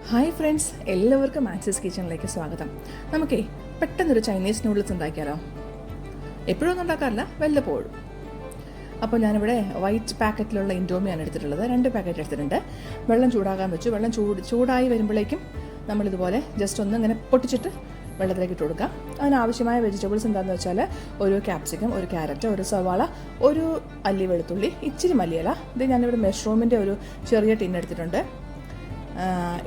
Hi friends, എല്ലാവർക്കും Maxis കിച്ചണിലേക്ക് സ്വാഗതം. നമുക്കേ പെട്ടെന്നൊരു ചൈനീസ് നൂഡിൽസ് ഉണ്ടാക്കിയാലോ? എപ്പോഴൊന്നും ഉണ്ടാക്കാറില്ല, വല്ലപ്പോഴും. അപ്പോൾ ഞാനിവിടെ വൈറ്റ് പാക്കറ്റിലുള്ള ഇൻഡോമിയാണ് എടുത്തിട്ടുള്ളത്. 2 പാക്കറ്റ് എടുത്തിട്ടുണ്ട്. വെള്ളം ചൂടാകാൻ വെച്ചു. വെള്ളം ചൂടായി വരുമ്പോഴേക്കും നമ്മളിതുപോലെ ജസ്റ്റ് ഒന്ന് ഇങ്ങനെ പൊട്ടിച്ചിട്ട് വെള്ളത്തിലേക്ക് ഇട്ട് കൊടുക്കാം. അതിനാവശ്യമായ വെജിറ്റബിൾസ് എന്താണെന്ന് വെച്ചാൽ ഒരു ക്യാപ്സിക്കം, ഒരു ക്യാരറ്റ്, ഒരു സവാള, ഒരു അല്ലി വെളുത്തുള്ളി, ഇച്ചിരി മല്ലിയില. ഇത് ഞാനിവിടെ മഷ്റൂമിൻ്റെ ഒരു ചെറിയ ടിൻ എടുത്തിട്ടുണ്ട്.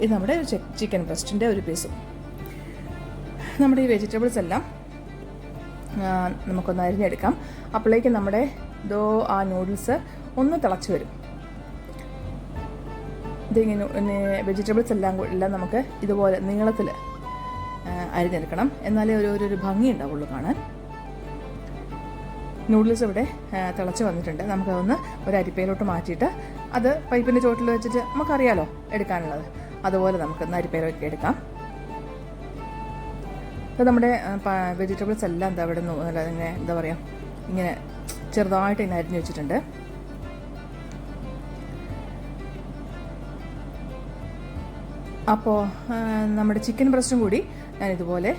ഇത് നമ്മുടെ ചിക്കൻ ബ്രസ്റ്റിൻ്റെ ഒരു പീസും. നമ്മുടെ ഈ വെജിറ്റബിൾസ് എല്ലാം നമുക്കൊന്ന് അരിഞ്ഞെടുക്കാം. അപ്പോഴേക്കും നമ്മുടെ ആ നൂഡിൽസ് ഒന്ന് തിളച്ച് വരും. ഇതിങ്ങനെ വെജിറ്റബിൾസ് എല്ലാം നമുക്ക് ഇതുപോലെ നീളത്തിൽ അരിഞ്ഞെടുക്കണം. എന്നാലേ ഒരു ഭംഗി ഉണ്ടാവുള്ളൂ കാണാൻ. നൂഡിൽസ് ഇവിടെ തിളച്ച് വന്നിട്ടുണ്ട്. നമുക്കതൊന്ന് ഒരു അരിപ്പയിലോട്ട് മാറ്റിയിട്ട് അത് പൈപ്പിൻ്റെ ചോട്ടിൽ വെച്ചിട്ട് നമുക്കറിയാലോ എടുക്കാനുള്ളത്. അതുപോലെ നമുക്കൊന്ന് അരിപ്പയിലൊക്കെ എടുക്കാം. അപ്പോൾ നമ്മുടെ വെജിറ്റബിൾസ് എല്ലാം ഇവിടെ ഇങ്ങനെ എന്താ പറയുക, ഇങ്ങനെ ചെറുതായിട്ട് ഇങ്ങനെ അരിഞ്ഞ് വെച്ചിട്ടുണ്ട്. അപ്പോൾ നമ്മുടെ ചിക്കൻ ബ്രസ്റ്റും കൂടി ഞാൻ ഇതുപോലെ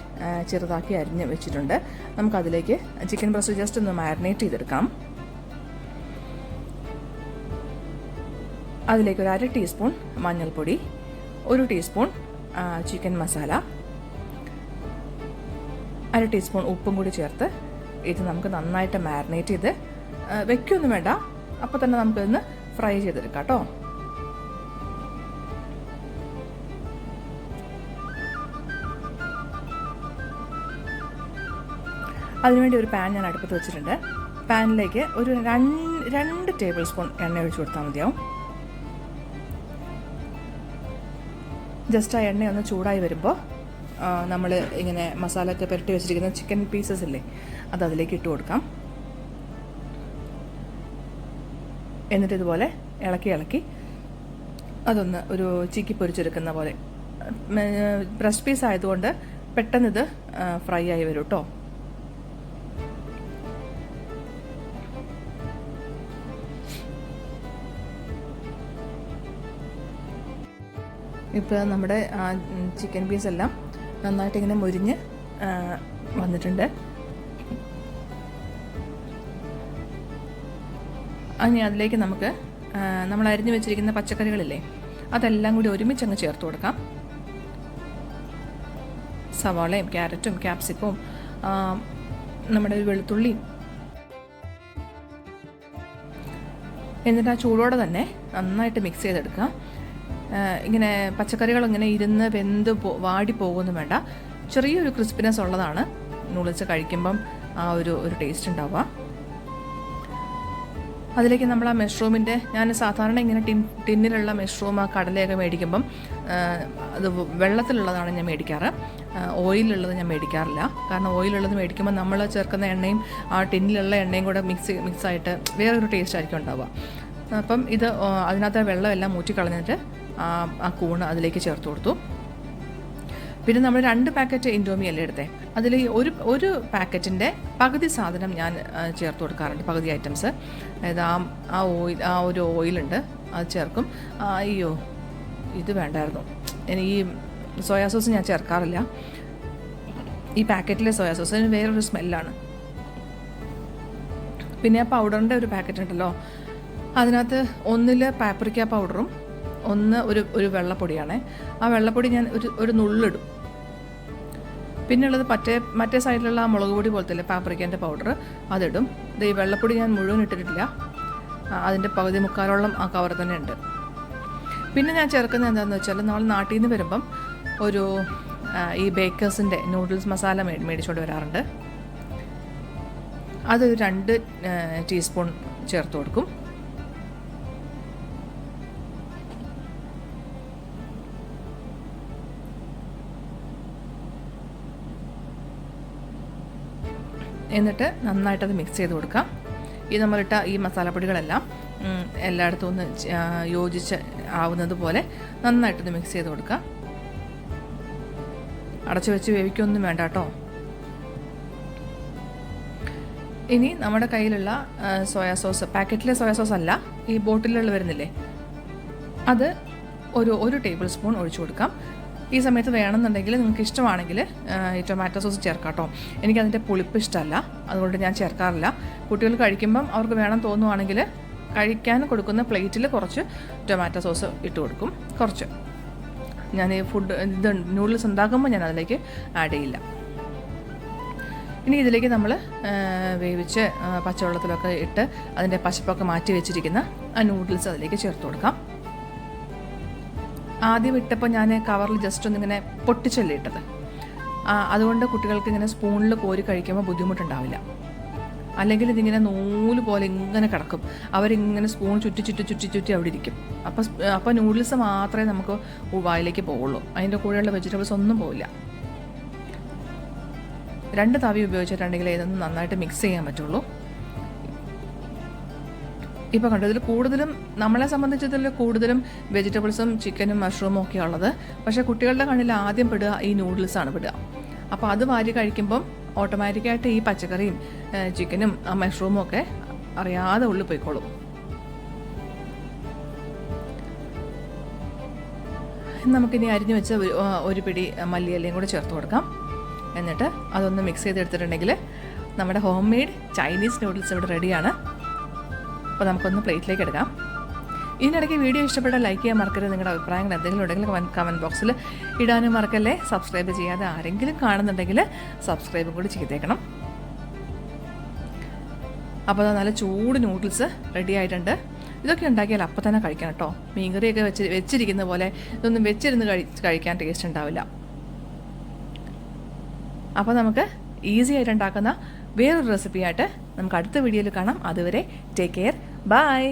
ചെറുതാക്കി അരിഞ്ഞ് വെച്ചിട്ടുണ്ട്. നമുക്കതിലേക്ക് ചിക്കൻ ബ്രസ്റ്റ് ജസ്റ്റ് ഒന്ന് മാരിനേറ്റ് ചെയ്തെടുക്കാം. അതിലേക്ക് ഒരു 1/2 ടീസ്പൂൺ മഞ്ഞൾപ്പൊടി, 1 ടീസ്പൂൺ ചിക്കൻ മസാല, 1/2 ടീസ്പൂൺ ഉപ്പും കൂടി ചേർത്ത് ഇത് നമുക്ക് നന്നായിട്ട് മാരിനേറ്റ് ചെയ്ത് വെക്കൊന്നും വേണ്ട. അപ്പോൾ തന്നെ നമുക്കിതൊന്ന് ഫ്രൈ ചെയ്തെടുക്കാം കേട്ടോ. അതിനുവേണ്ടി ഒരു പാൻ ഞാൻ അടുപ്പത്ത് വെച്ചിട്ടുണ്ട്. പാനിലേക്ക് ഒരു 2 ടേബിൾ സ്പൂൺ എണ്ണ ഒഴിച്ചു കൊടുത്താൽ മതിയാവും. ജസ്റ്റ് ആ എണ്ണ ഒന്ന് ചൂടായി വരുമ്പോൾ നമ്മൾ ഇങ്ങനെ മസാല ഒക്കെ പുരട്ടി വെച്ചിരിക്കുന്ന ചിക്കൻ പീസസ് ഇല്ലേ, അത് അതിലേക്ക് ഇട്ട് കൊടുക്കാം. എന്നിട്ട് ഇതുപോലെ ഇളക്കി അതൊന്ന് ഒരു ചിക്കി പൊരിച്ചെടുക്കുന്ന പോലെ. ബ്രസ്റ്റ് പീസ് ആയതുകൊണ്ട് പെട്ടെന്ന് ഇത് ഫ്രൈ ആയി വരും കേട്ടോ. ഇപ്പോൾ നമ്മുടെ ചിക്കൻ പീസ് എല്ലാം നന്നായിട്ട് ഇങ്ങനെ മുരിഞ്ഞ് വന്നിട്ടുണ്ട്. ഇനി അതിലേക്ക് നമുക്ക് നമ്മൾ അരിഞ്ഞു വെച്ചിരിക്കുന്ന പച്ചക്കറികളില്ലേ, അതെല്ലാം കൂടി ഒരുമിച്ച് അങ്ങ് ചേർത്ത് കൊടുക്കാം. സവാളയും ക്യാരറ്റും ക്യാപ്സിക്കവും നമ്മുടെ ഒരു വെളുത്തുള്ളിയും. എന്നിട്ട് ആ ചൂടോടെ തന്നെ നന്നായിട്ട് മിക്സ് ചെയ്തെടുക്കുക. ഇങ്ങനെ പച്ചക്കറികൾ ഇങ്ങനെ ഇരുന്ന് വെന്ത് വാടി പോകുമെന്നും വേണ്ട. ചെറിയൊരു ക്രിസ്പിനെസ് ഉള്ളതാണ് നൂഡിൽസ് കഴിക്കുമ്പം ആ ഒരു ടേസ്റ്റ് ഉണ്ടാവുക. അതിലേക്ക് നമ്മൾ ആ മഷ്റൂമിൻ്റെ, ഞാൻ സാധാരണ ഇങ്ങനെ ടിന്നിലുള്ള മഷ്റൂം ആ കടലയൊക്കെ മേടിക്കുമ്പം അത് വെള്ളത്തിലുള്ളതാണ് ഞാൻ മേടിക്കാറ്. ഓയിലുള്ളത് ഞാൻ മേടിക്കാറില്ല. കാരണം ഓയിലുള്ളത് മേടിക്കുമ്പോൾ നമ്മൾ ചേർക്കുന്ന എണ്ണയും ആ ടിന്നിലുള്ള എണ്ണയും കൂടെ മിക്സായിട്ട് വേറൊരു ടേസ്റ്റ് ആയിരിക്കും ഉണ്ടാവുക. അപ്പം ഇത് അതിനകത്ത് വെള്ളമെല്ലാം ഊറ്റിക്കളഞ്ഞിട്ട് ആ കൂണ് അതിലേക്ക് ചേർത്ത് കൊടുത്തു. പിന്നെ നമ്മൾ 2 പാക്കറ്റ് ഇൻഡോമി അല്ലേ എടുത്തേ, അതിൽ ഒരു പാക്കറ്റിൻ്റെ പകുതി സാധനം ഞാൻ ചേർത്ത് കൊടുക്കാറുണ്ട്, പകുതി ഐറ്റംസ്. അതായത് ആ ഒരു ഓയിലുണ്ട്, അത് ചേർക്കും. അയ്യോ, ഇത് വേണ്ടായിരുന്നു. ഈ സോയാ സോസ് ഞാൻ ചേർക്കാറില്ല. ഈ പാക്കറ്റിലെ സോയാ സോസ് അതിന് വേറൊരു സ്മെല്ലാണ്. പിന്നെ ആ പൗഡറിൻ്റെ ഒരു പാക്കറ്റ് ഉണ്ടല്ലോ, അതിനകത്ത് ഒന്നിൽ പാപ്രിക്ക പൗഡറും ഒരു വെള്ളപ്പൊടിയാണ്. ആ വെള്ളപ്പൊടി ഞാൻ ഒരു നുള്ളിടും. പിന്നെയുള്ളത് മറ്റേ സൈഡിലുള്ള ആ മുളക് പൊടി പോലത്തെ പാപ്രിക്കേൻ്റെ പൗഡർ, അതിടും. ഈ വെള്ളപ്പൊടി ഞാൻ മുഴുവൻ ഇട്ടിട്ടില്ല, അതിൻ്റെ പകുതി മുക്കാലോളം ആ കവർ തന്നെ ഉണ്ട്. പിന്നെ ഞാൻ ചേർക്കുന്നത് എന്താണെന്ന് വെച്ചാൽ, നമ്മൾ നാട്ടിൽ നിന്ന് വരുമ്പം ഈ ബേക്കേഴ്സിൻ്റെ നൂഡിൽസ് മസാല മേടിച്ചുകൊണ്ട് വരാറുണ്ട്. അതൊരു 2 ടീസ്പൂൺ ചേർത്ത് കൊടുക്കും. എന്നിട്ട് നന്നായിട്ടത് മിക്സ് ചെയ്ത് കൊടുക്കാം. നമ്മളിട്ട ഈ മസാലപ്പൊടികളെല്ലാം എല്ലായിടത്തും ഒന്ന് യോജിച്ച് ആവുന്നത് പോലെ നന്നായിട്ടത് മിക്സ് ചെയ്ത് കൊടുക്കാം. അടച്ചു വെച്ച് വേവിക്കൊന്നും വേണ്ട കേട്ടോ. ഇനി നമ്മുടെ കയ്യിലുള്ള സോയാ സോസ്, പാക്കറ്റിലെ സോയാ സോസ് അല്ല, ഈ ബോട്ടിലുള്ള വരുന്നില്ലേ, അത് ഒരു ടേബിൾ സ്പൂൺ ഒഴിച്ചു കൊടുക്കാം. ഈ സമയത്ത് വേണമെന്നുണ്ടെങ്കിൽ നിങ്ങൾക്ക് ഇഷ്ടമാണെങ്കിൽ ഈ ടൊമാറ്റോ സോസ് ചേർക്കാം കേട്ടോ. എനിക്കതിൻ്റെ പുളിപ്പ് ഇഷ്ടമല്ല, അതുകൊണ്ട് ഞാൻ ചേർക്കാറില്ല. കുട്ടികൾ കഴിക്കുമ്പം അവർക്ക് വേണം തോന്നുവാണെങ്കിൽ കഴിക്കാൻ കൊടുക്കുന്ന പ്ലേറ്റിൽ കുറച്ച് ടൊമാറ്റോ സോസ് ഇട്ട് കൊടുക്കും. കുറച്ച് ഞാൻ ഈ നൂഡിൽസ് ഉണ്ടാക്കുമ്പോൾ ഞാൻ അതിലേക്ക് ആഡ് ചെയ്യില്ല. ഇനി ഇതിലേക്ക് നമ്മൾ വേവിച്ച് പച്ചവെള്ളത്തിലൊക്കെ ഇട്ട് അതിൻ്റെ പശപ്പൊക്കെ മാറ്റി വെച്ചിരിക്കുന്ന ആ നൂഡിൽസ് അതിലേക്ക് ചേർത്ത് കൊടുക്കാം. ആദ്യം ഇട്ടപ്പോൾ ഞാൻ കവറിൽ ജസ്റ്റ് ഒന്നിങ്ങനെ പൊട്ടിച്ചല്ലേ ഇട്ടത്, അതുകൊണ്ട് കുട്ടികൾക്ക് ഇങ്ങനെ സ്പൂണിൽ കോരി കഴിക്കുമ്പോൾ ബുദ്ധിമുട്ടുണ്ടാവില്ല. അല്ലെങ്കിൽ ഇതിങ്ങനെ നൂല് പോലെ ഇങ്ങനെ കിടക്കും, അവരിങ്ങനെ സ്പൂൺ ചുറ്റി അവിടെ ഇരിക്കും. അപ്പോൾ നൂഡിൽസ് മാത്രമേ നമുക്ക് വായിലേക്ക് പോവുള്ളൂ, അതിൻ്റെ കൂടെയുള്ള വെജിറ്റബിൾസ് ഒന്നും പോവില്ല. 2 തവി ഉപയോഗിച്ചിട്ടുണ്ടെങ്കിൽ ഇതൊന്നും നന്നായിട്ട് മിക്സ് ചെയ്യാൻ പറ്റുള്ളൂ. ഇപ്പോൾ കണ്ടു, ഇതിൽ കൂടുതലും നമ്മളെ സംബന്ധിച്ചതിൽ കൂടുതലും വെജിറ്റബിൾസും ചിക്കനും മഷ്റൂമും ഒക്കെ ഉള്ളത്. പക്ഷേ കുട്ടികളുടെ കണ്ണിൽ ആദ്യം പെടുക ഈ നൂഡിൽസാണ് പെടുക. അപ്പോൾ അത് വാരി കഴിക്കുമ്പം ഓട്ടോമാറ്റിക്കായിട്ട് ഈ പച്ചക്കറിയും ചിക്കനും മഷ്റൂമും ഒക്കെ അറിയാതെ ഉള്ളിൽ പോയിക്കോളും. നമുക്കിനി അരിഞ്ഞു വെച്ച ഒരു പിടി മല്ലിയിലയും കൂടി ചേർത്ത് കൊടുക്കാം. എന്നിട്ട് അതൊന്ന് മിക്സ് ചെയ്തെടുത്തിട്ടുണ്ടെങ്കിൽ നമ്മുടെ ഹോം മെയ്ഡ് ചൈനീസ് നൂഡിൽസ് ഇവിടെ റെഡിയാണ്. അപ്പോൾ നമുക്കൊന്ന് പ്ലേറ്റിലേക്ക് എടുക്കാം. ഇതിനിടയ്ക്ക് വീഡിയോ ഇഷ്ടപ്പെട്ടാൽ ലൈക്ക് ചെയ്യാൻ മറക്കരുത്. നിങ്ങളുടെ അഭിപ്രായങ്ങൾ എന്തെങ്കിലും ഉണ്ടെങ്കിൽ കമൻറ്റ് ബോക്സിൽ ഇടാനും മറക്കല്ലേ. സബ്സ്ക്രൈബ് ചെയ്യാതെ ആരെങ്കിലും കാണുന്നുണ്ടെങ്കിൽ സബ്സ്ക്രൈബും കൂടി ചെയ്തേക്കണം. അപ്പോൾ നല്ല ചൂട് നൂഡിൽസ് റെഡി ആയിട്ടുണ്ട്. ഇതൊക്കെ ഉണ്ടാക്കിയാൽ അപ്പം തന്നെ കഴിക്കണം കേട്ടോ. മീൻകറിയൊക്കെ വെച്ചിരിക്കുന്ന പോലെ ഇതൊന്നും വെച്ചിരുന്ന് കഴിക്കാൻ ടേസ്റ്റ് ഉണ്ടാവില്ല. അപ്പോൾ നമുക്ക് ഈസി ആയിട്ട് ഉണ്ടാക്കുന്ന വേറൊരു റെസിപ്പിയായിട്ട് നമുക്ക് അടുത്ത വീഡിയോയിൽ കാണാം. അതുവരെ ടേക്ക് കെയർ, ബൈ.